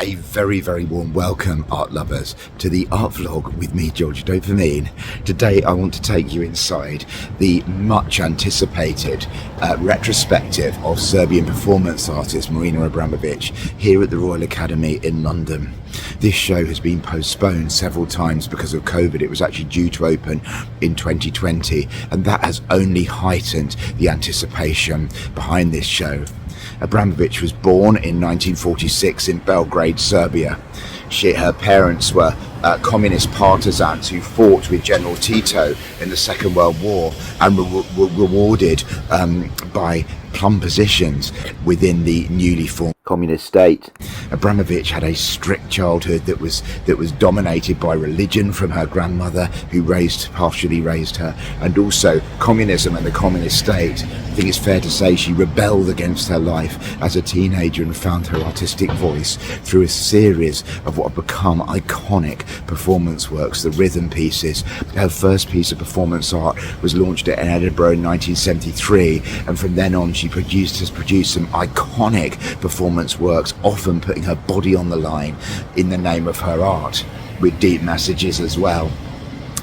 A very, very warm welcome, art lovers, to the art vlog with me, George Dopamine. Today I want to take you inside the much anticipated retrospective of Serbian performance artist Marina Abramović here at the Royal Academy in London. This show has been postponed several times because of COVID. It was actually due to open in 2020, and that has only heightened the anticipation behind this show. Abramović was born in 1946 in Belgrade, Serbia. Her parents were communist partisans who fought with General Tito in the Second World War and were rewarded by plum positions within the newly formed communist state. Abramović had a strict childhood that was dominated by religion from her grandmother, who partially raised her, and also communism and the communist state. I think it's fair to say she rebelled against her life as a teenager and found her artistic voice through a series of what have become iconic performance works, the rhythm pieces. Her first piece of performance art was launched in Edinburgh in 1973, and from then on she has produced some iconic performance works, often putting her body on the line in the name of her art, with deep messages as well.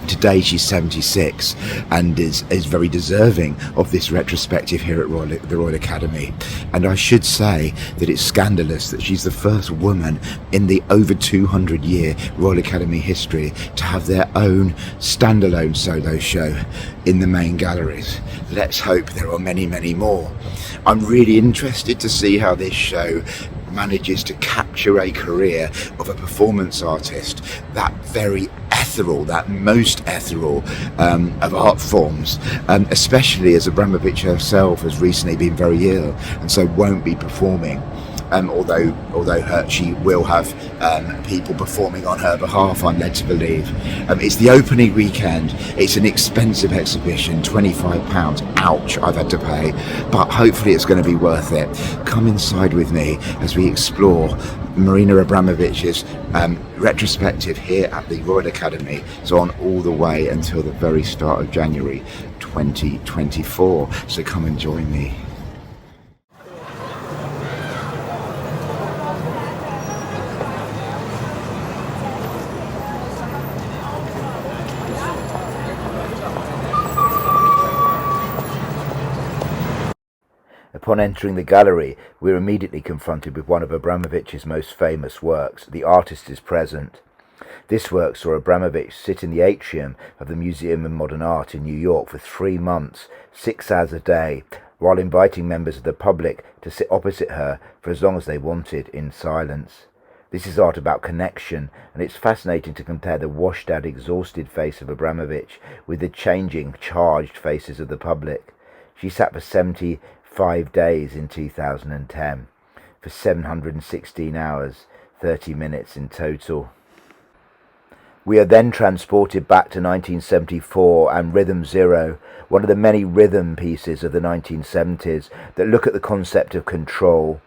Today she's 76 and is very deserving of this retrospective here at the Royal Academy. And I should say that it's scandalous that she's the first woman in the over 200-year Royal Academy history to have their own standalone solo show in the main galleries. Let's hope there are many, many more. I'm really interested to see how this show manages to capture a career of a performance artist, that very ethereal, that most ethereal of art forms, especially as Abramović herself has recently been very ill and so won't be performing. Although she will have people performing on her behalf, I'm led to believe. It's the opening weekend. It's an expensive exhibition, £25. Ouch, I've had to pay. But hopefully it's going to be worth it. Come inside with me as we explore Marina Abramovic's retrospective here at the Royal Academy. It's on all the way until the very start of January 2024. So come and join me. Upon entering the gallery, we are immediately confronted with one of Abramović's most famous works, The Artist is Present. This work saw Abramović sit in the atrium of the Museum of Modern Art in New York for 3 months, 6 hours a day, while inviting members of the public to sit opposite her for as long as they wanted in silence. This is art about connection, and it's fascinating to compare the washed-out, exhausted face of Abramović with the changing, charged faces of the public. She sat for 75 days in 2010, for 716 hours, 30 minutes in total. We are then transported back to 1974 and Rhythm Zero, one of the many rhythm pieces of the 1970s that look at the concept of control.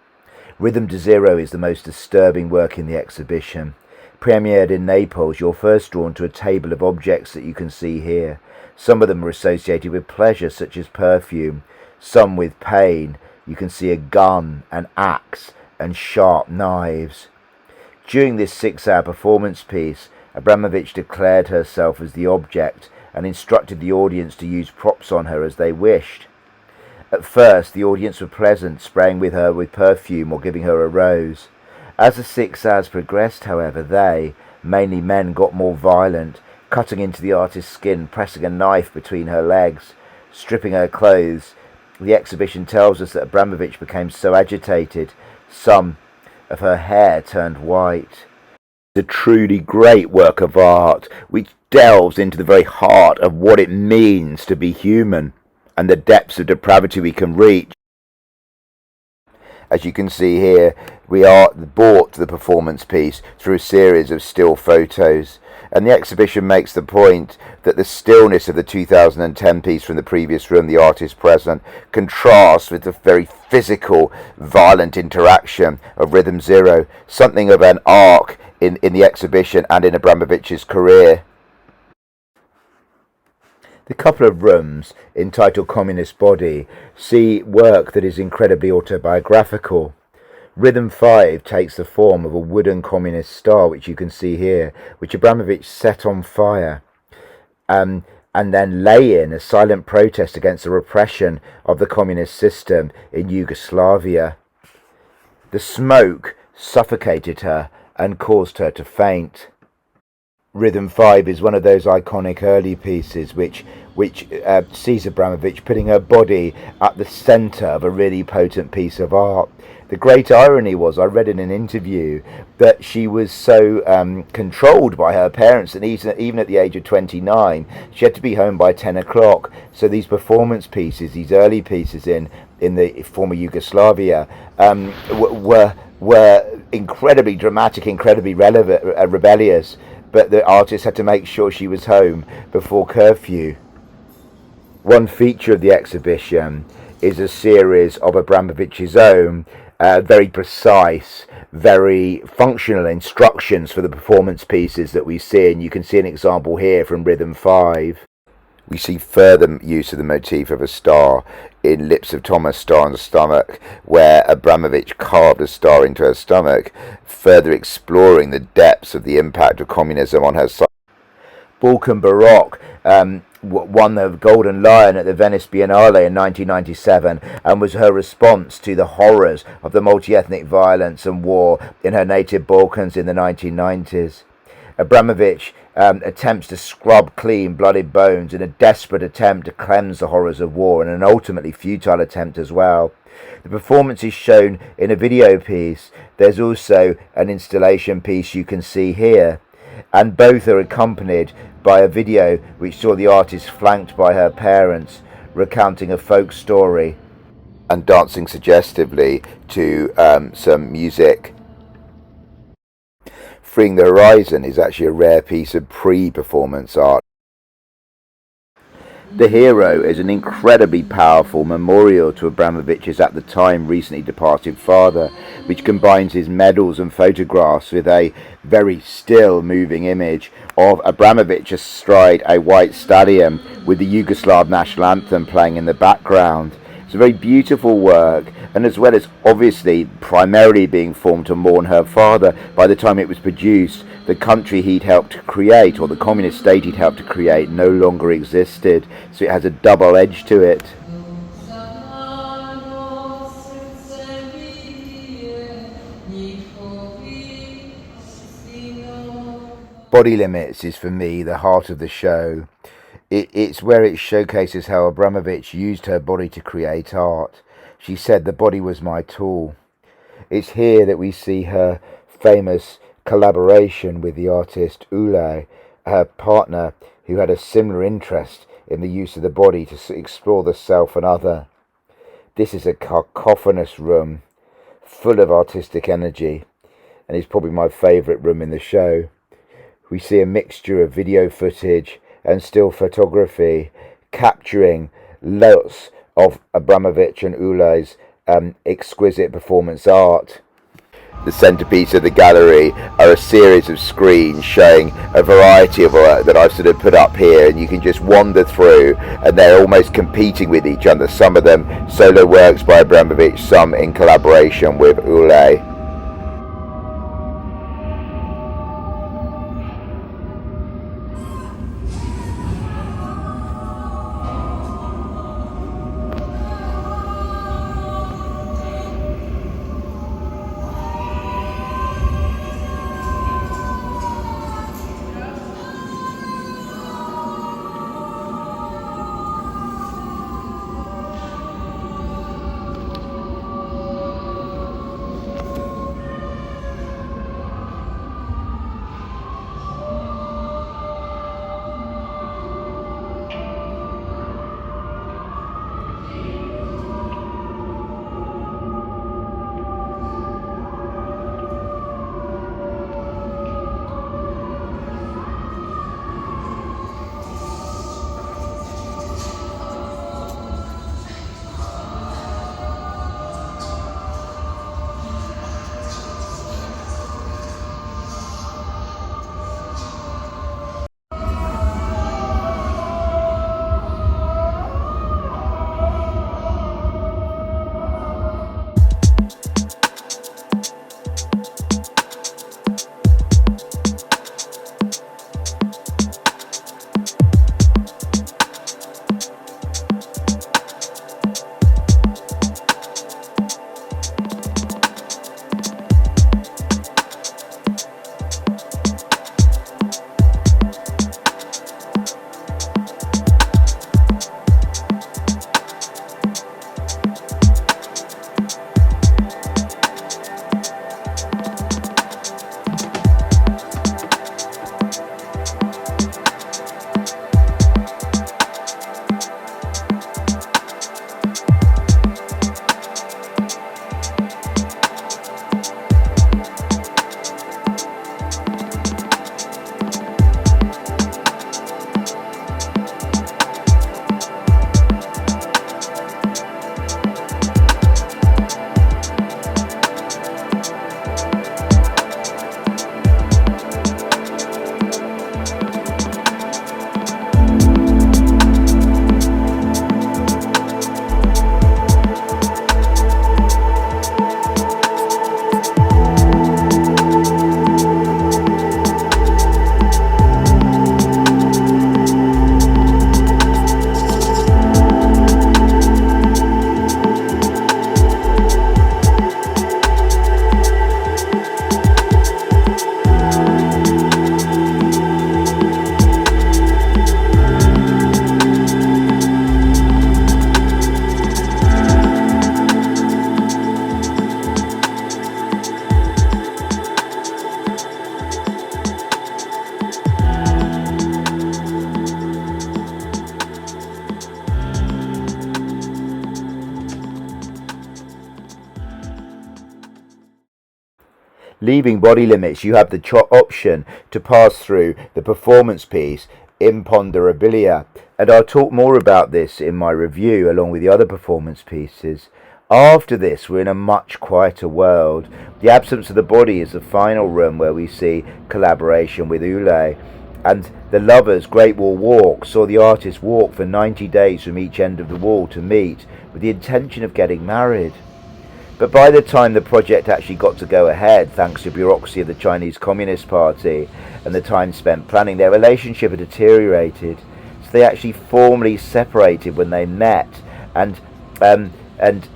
Rhythm to Zero is the most disturbing work in the exhibition. Premiered in Naples, you're first drawn to a table of objects that you can see here. Some of them are associated with pleasure, such as perfume. Some with pain. You can see a gun, an axe, and sharp knives. During this 6-hour performance piece, Abramović declared herself as the object and instructed the audience to use props on her as they wished. At first, the audience were pleasant, spraying with her with perfume or giving her a rose. As the 6 hours progressed, however, they, mainly men, got more violent, cutting into the artist's skin, pressing a knife between her legs, stripping her clothes. The exhibition tells us that Abramović became so agitated, some of her hair turned white. It's a truly great work of art, which delves into the very heart of what it means to be human, and the depths of depravity we can reach. As you can see here, we are brought to the performance piece through a series of still photos, and the exhibition makes the point that the stillness of the 2010 piece from the previous room, The Artist Present, contrasts with the very physical, violent interaction of Rhythm Zero, something of an arc in the exhibition and in Abramović's career. The couple of rooms, entitled Communist Body, see work that is incredibly autobiographical. Rhythm 5 takes the form of a wooden communist star, which you can see here, which Abramović set on fire, and then lay in a silent protest against the repression of the communist system in Yugoslavia. The smoke suffocated her and caused her to faint. Rhythm 5 is one of those iconic early pieces which sees Abramović putting her body at the centre of a really potent piece of art. The great irony was, I read in an interview that she was so controlled by her parents that even at the age of 29, she had to be home by 10 o'clock. So these performance pieces, these early pieces in the former Yugoslavia, were incredibly dramatic, incredibly rebellious, but the artist had to make sure she was home before curfew. One feature of the exhibition is a series of Abramović's own very precise, very functional instructions for the performance pieces that we see, and you can see an example here from Rhythm 5. We see further use of the motif of a star in Lips of Thomas, Star on the Stomach, where Abramović carved a star into her stomach, further exploring the depths of the impact of communism on her side. Balkan Baroque won the Golden Lion at the Venice Biennale in 1997 and was her response to the horrors of the multi-ethnic violence and war in her native Balkans in the 1990s. Abramović attempts to scrub clean blooded bones in a desperate attempt to cleanse the horrors of war, and an ultimately futile attempt as well. The performance is shown in a video piece. There's also an installation piece you can see here, and both are accompanied by a video which saw the artist flanked by her parents, recounting a folk story and dancing suggestively to some music. Freeing the Horizon is actually a rare piece of pre-performance art. The Hero is an incredibly powerful memorial to Abramović's at the time recently departed father, which combines his medals and photographs with a very still moving image of Abramović astride a white stallion with the Yugoslav national anthem playing in the background. It's a very beautiful work, and as well as obviously primarily being formed to mourn her father, by the time it was produced, the country he'd helped to create, or the communist state he'd helped to create, no longer existed. So it has a double edge to it. Body Limits is for me the heart of the show. It's where it showcases how Abramović used her body to create art. She said, "The body was my tool." It's here that we see her famous collaboration with the artist Ulay, her partner, who had a similar interest in the use of the body to explore the self and other. This is a cacophonous room, full of artistic energy, and it's probably my favourite room in the show. We see a mixture of video footage and still photography, capturing lots of Abramović and Ulay's exquisite performance art. The centerpiece of the gallery are a series of screens showing a variety of work that I've sort of put up here, and you can just wander through, and they're almost competing with each other. Some of them solo works by Abramović, some in collaboration with Ulay. Leaving body limits, you have the option to pass through the performance piece, imponderabilia, and I'll talk more about this in my review along with the other performance pieces. After this, we're in a much quieter world. The absence of the body is the final room where we see collaboration with Ule. And the lovers' Great Wall Walk saw the artist walk for 90 days from each end of the wall to meet with the intention of getting married. But by the time the project actually got to go ahead, thanks to bureaucracy of the Chinese Communist Party and the time spent planning, their relationship had deteriorated. So they actually formally separated when they met, and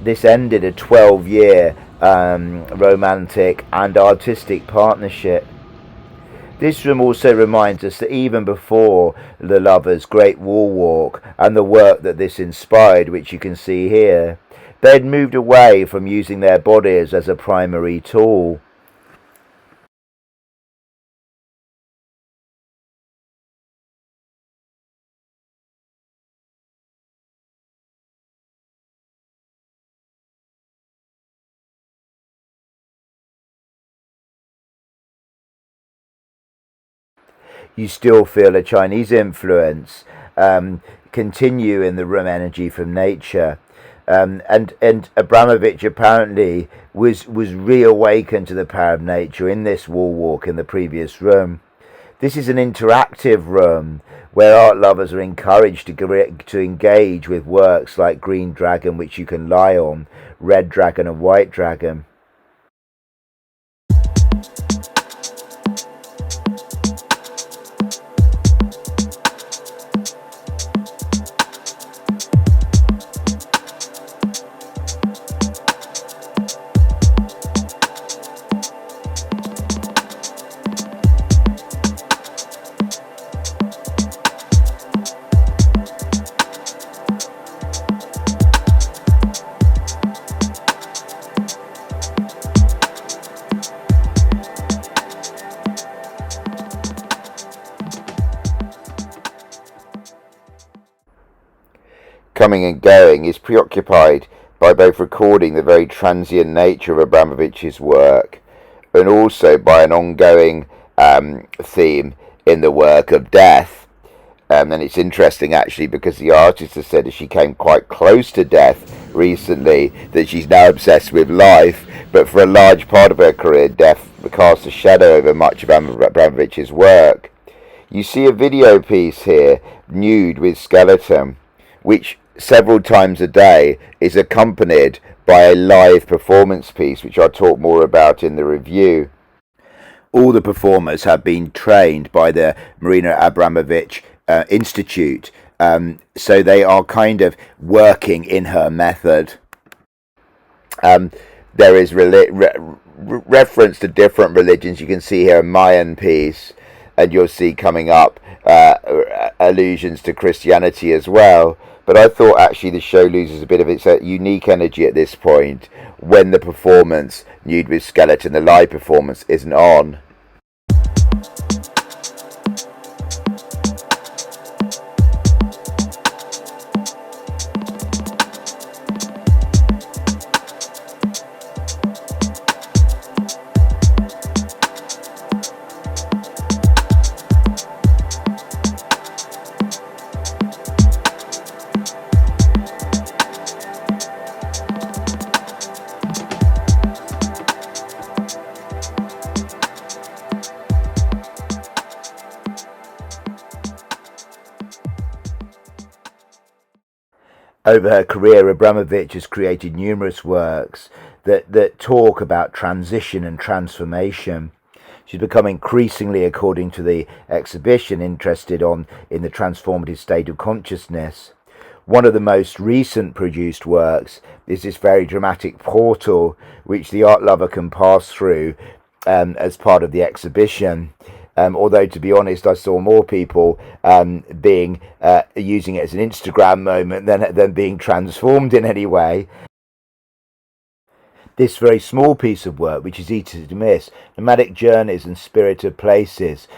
this ended a 12-year romantic and artistic partnership. This room also reminds us that even before the lovers' Great Wall Walk and the work that this inspired, which you can see here, they had moved away from using their bodies as a primary tool. You still feel a Chinese influence continue in the room energy from nature. And Abramović apparently was reawakened to the power of nature in this wall walk in the previous room. This is an interactive room where art lovers are encouraged to engage with works like Green Dragon, which you can lie on, Red Dragon and White Dragon. Coming and going is preoccupied by both recording the very transient nature of Abramović's work and also by an ongoing theme in the work of death. And it's interesting actually because the artist has said as she came quite close to death recently that she's now obsessed with life, but for a large part of her career death cast a shadow over much of Abramović's work. You see a video piece here, Nude with Skeleton, which several times a day is accompanied by a live performance piece, which I'll talk more about in the review. All the performers have been trained by the Marina Abramović Institute, so they are kind of working in her method. There is reference to different religions. You can see here a Mayan piece, and you'll see coming up allusions to Christianity as well. But I thought actually the show loses a bit of its unique energy at this point when the performance, Nude with Skeleton, the live performance, isn't on. Over her career, Abramović has created numerous works that talk about transition and transformation. She's become increasingly, according to the exhibition, interested in the transformative state of consciousness. One of the most recent produced works is this very dramatic portal which the art lover can pass through as part of the exhibition. Although, to be honest, I saw more people using it as an Instagram moment than being transformed in any way. This very small piece of work, which is easy to miss, Nomadic Journeys and Spirit of Places,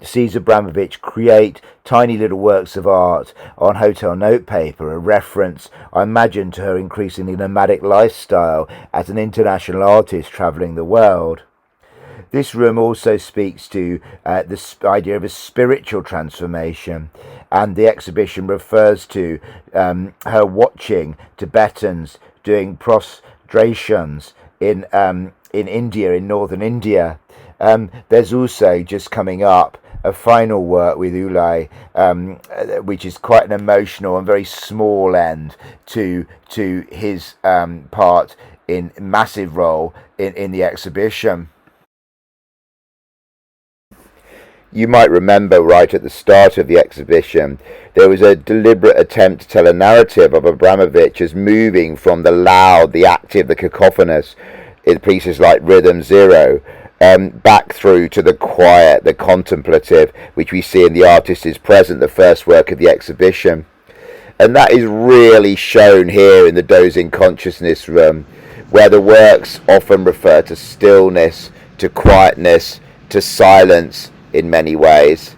sees Abramović create tiny little works of art on hotel notepaper, a reference, I imagine, to her increasingly nomadic lifestyle as an international artist travelling the world. This room also speaks to the idea of a spiritual transformation, and the exhibition refers to her watching Tibetans doing prostrations in India, in northern India. There's also, just coming up, a final work with Ulay, which is quite an emotional and very small end to his part in massive role in the exhibition. You might remember right at the start of the exhibition, there was a deliberate attempt to tell a narrative of Abramović as moving from the loud, the active, the cacophonous, in pieces like Rhythm Zero, back through to the quiet, the contemplative, which we see in The Artist is Present, the first work of the exhibition. And that is really shown here in the Dozing Consciousness room, where the works often refer to stillness, to quietness, to silence in many ways.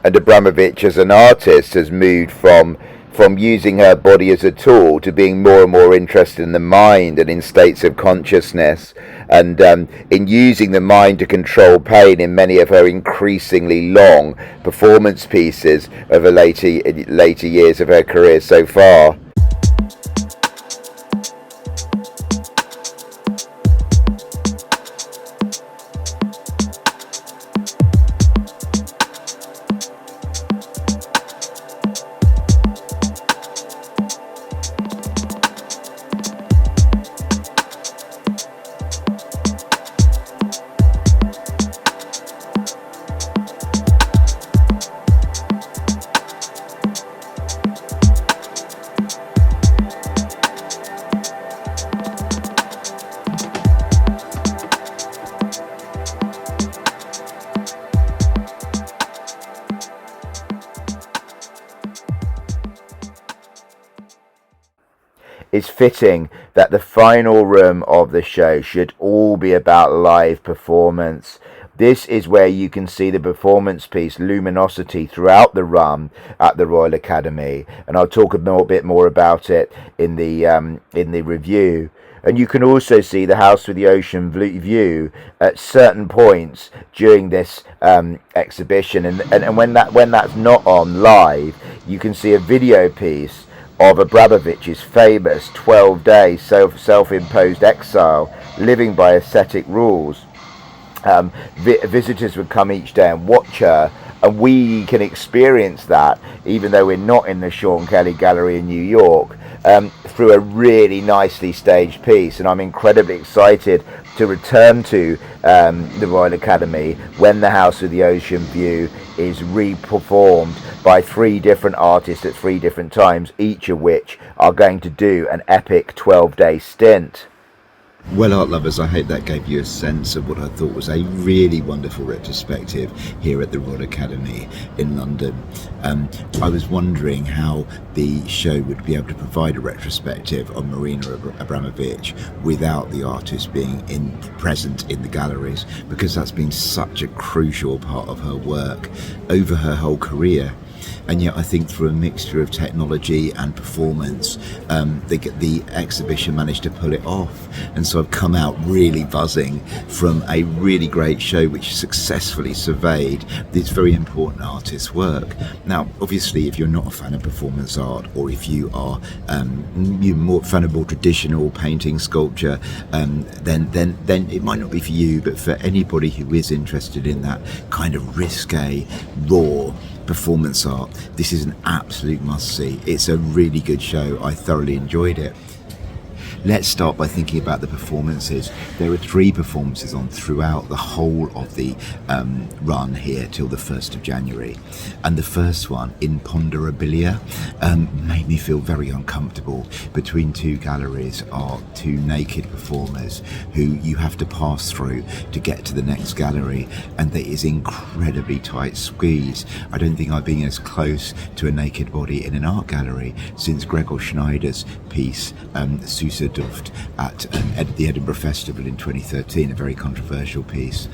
And Abramović as an artist has moved from using her body as a tool to being more and more interested in the mind and in states of consciousness, and in using the mind to control pain in many of her increasingly long performance pieces of the later years of her career so far. It's fitting that the final room of the show should all be about live performance. This is where you can see the performance piece Luminosity throughout the run at the Royal Academy, and I'll talk a bit more about it in the review. And you can also see the house with the ocean view at certain points during this exhibition, and when that's not on live, you can see a video piece of Abramović's famous 12-day self-imposed exile, living by ascetic rules. Visitors would come each day and watch her, and we can experience that, even though we're not in the Sean Kelly Gallery in New York, through a really nicely staged piece. And I'm incredibly excited to return to the Royal Academy when the House with the Ocean View is re-performed by 3 different artists at 3 different times, each of which are going to do an epic 12-day stint. Well, art lovers, I hope that gave you a sense of what I thought was a really wonderful retrospective here at the Royal Academy in London. I was wondering how the show would be able to provide a retrospective on Marina Abramović without the artist being present in the galleries, because that's been such a crucial part of her work over her whole career. And yet I think through a mixture of technology and performance, the exhibition managed to pull it off. And so I've come out really buzzing from a really great show which successfully surveyed this very important artist's work. Now, obviously, if you're not a fan of performance art, or if you are you're more fan of more traditional painting, sculpture, then it might not be for you. But for anybody who is interested in that kind of risque, raw performance art, this is an absolute must-see. It's a really good show. I thoroughly enjoyed it. Let's start by thinking about the performances. There are 3 performances on throughout the whole of the run here till the 1st of January. And the first one, Imponderabilia, made me feel very uncomfortable. Between 2 galleries are 2 naked performers who you have to pass through to get to the next gallery, and there is incredibly tight squeeze. I don't think I've been as close to a naked body in an art gallery since Gregor Schneider's piece, Susa Duft, at the Edinburgh Festival in 2013, a very controversial piece.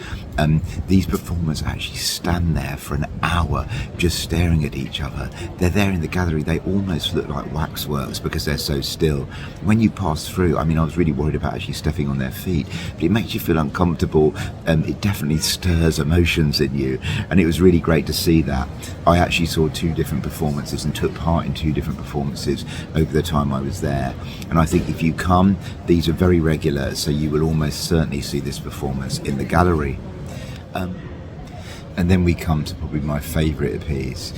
These performers actually stand there for an hour just staring at each other. They're there in the gallery. They almost look like waxworks because they're so still. When you pass through, I mean, I was really worried about actually stepping on their feet, but it makes you feel uncomfortable. It definitely stirs emotions in you, and it was really great to see that. I actually saw 2 different performances and took part in 2 different performances over the time I was there. And I think if you come, these are very regular, so you will almost certainly see this performance in the gallery. And then we come to probably my favourite piece,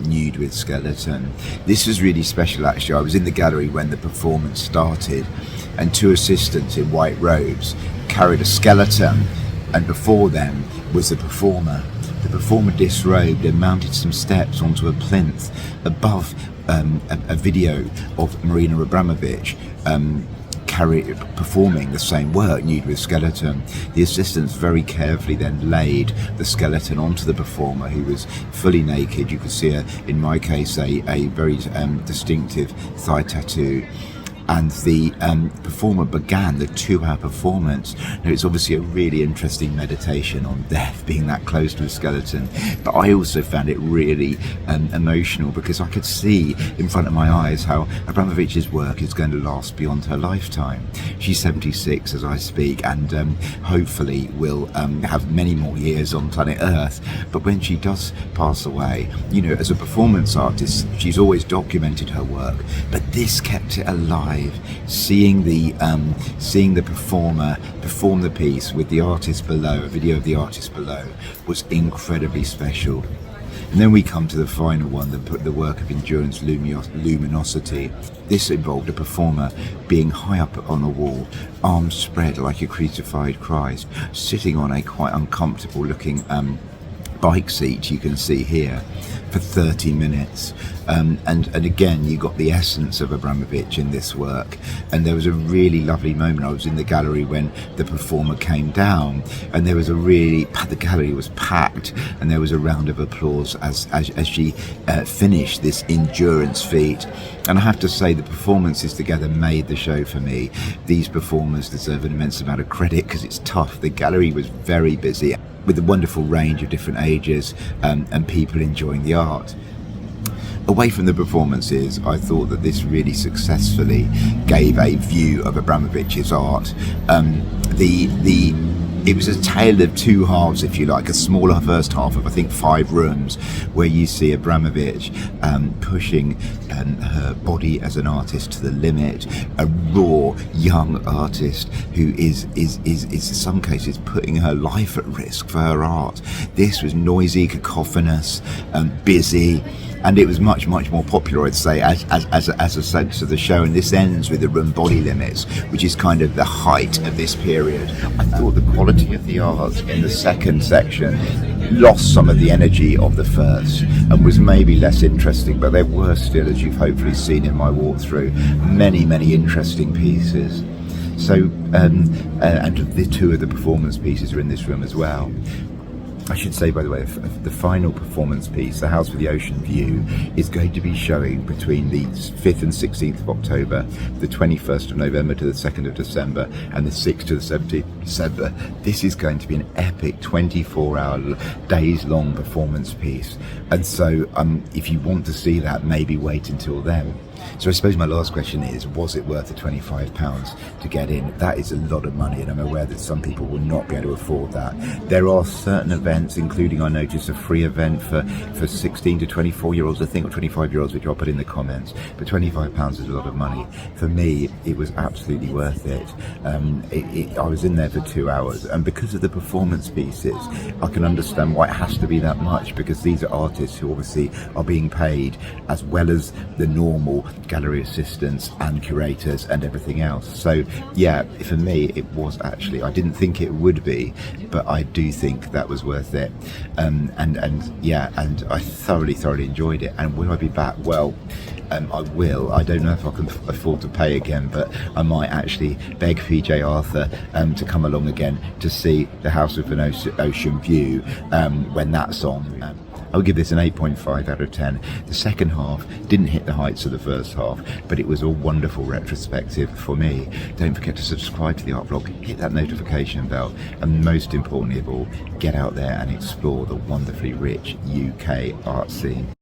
Nude with Skeleton. This was really special actually. I was in the gallery when the performance started, and 2 assistants in white robes carried a skeleton, and before them was the performer. The performer disrobed and mounted some steps onto a plinth above a video of Marina Abramović performing the same work, Nude with Skeleton. The assistants very carefully then laid the skeleton onto the performer, who was fully naked. You could see, in my case, a very distinctive thigh tattoo. And the performer began the 2-hour performance. Now, it's obviously a really interesting meditation on death, being that close to a skeleton, but I also found it really emotional, because I could see in front of my eyes how Abramović's work is going to last beyond her lifetime. She's 76 as I speak, and hopefully will have many more years on planet Earth. But when she does pass away, you know, as a performance artist, she's always documented her work, but this kept it alive. Seeing the performer perform the piece with the artist below, a video of the artist below, was incredibly special. And then we come to the final one, the work of endurance, luminosity. This involved a performer being high up on a wall, arms spread like a crucified Christ, sitting on a quite uncomfortable looking bike seat, you can see here, for 30 minutes. And again, you got the essence of Abramović in this work. And there was a really lovely moment. I was in the gallery when the performer came down, and there was the gallery was packed, and there was a round of applause as she finished this endurance feat. And I have to say, the performances together made the show for me. These performers deserve an immense amount of credit, because it's tough. The gallery was very busy, with a wonderful range of different ages and people enjoying the art. Away from the performances, I thought that this really successfully gave a view of Abramović's art. It was a tale of 2 halves, if you like, a smaller first half of, I think, 5 rooms, where you see Abramović pushing her body as an artist to the limit, a raw young artist who is in some cases putting her life at risk for her art. This was noisy, cacophonous, busy, and it was much more popular, I'd say, as a sense of the show. And this ends with the room Body Limits, which is kind of the height of this period. I thought the quality of the art in the second section lost some of the energy of the first and was maybe less interesting, but there were still, as you've hopefully seen in my walkthrough, many interesting pieces. So and the 2 of the performance pieces are in this room as well. I should say, by the way, the final performance piece, The House with the Ocean View, is going to be showing between the 5th and 16th of October, the 21st of November to the 2nd of December, and the 6th to the 17th of December. This is going to be an epic 24-hour, days-long performance piece. And so if you want to see that, maybe wait until then. So I suppose my last question is, was it worth the £25 to get in? That is a lot of money, and I'm aware that some people will not be able to afford that. There are certain events, including, I noticed, a free event for 16 to 24-year-olds, I think, or 25-year-olds, which I'll put in the comments. But £25 is a lot of money. For me, it was absolutely worth it. I was in there for 2 hours, and because of the performance pieces, I can understand why it has to be that much, because these are artists who obviously are being paid, as well as the normal gallery assistants and curators and everything else. So yeah, for me it was actually, I didn't think it would be, but I do think that was worth it. And I thoroughly enjoyed it. And will I be back? Well, I will. I don't know if I can afford to pay again, but I might actually beg PJ Arthur to come along again to see The House with an Ocean View when that's on. I'll give this an 8.5 out of 10. The second half didn't hit the heights of the first half, but it was a wonderful retrospective for me. Don't forget to subscribe to the art vlog, hit that notification bell, and most importantly of all, get out there and explore the wonderfully rich UK art scene.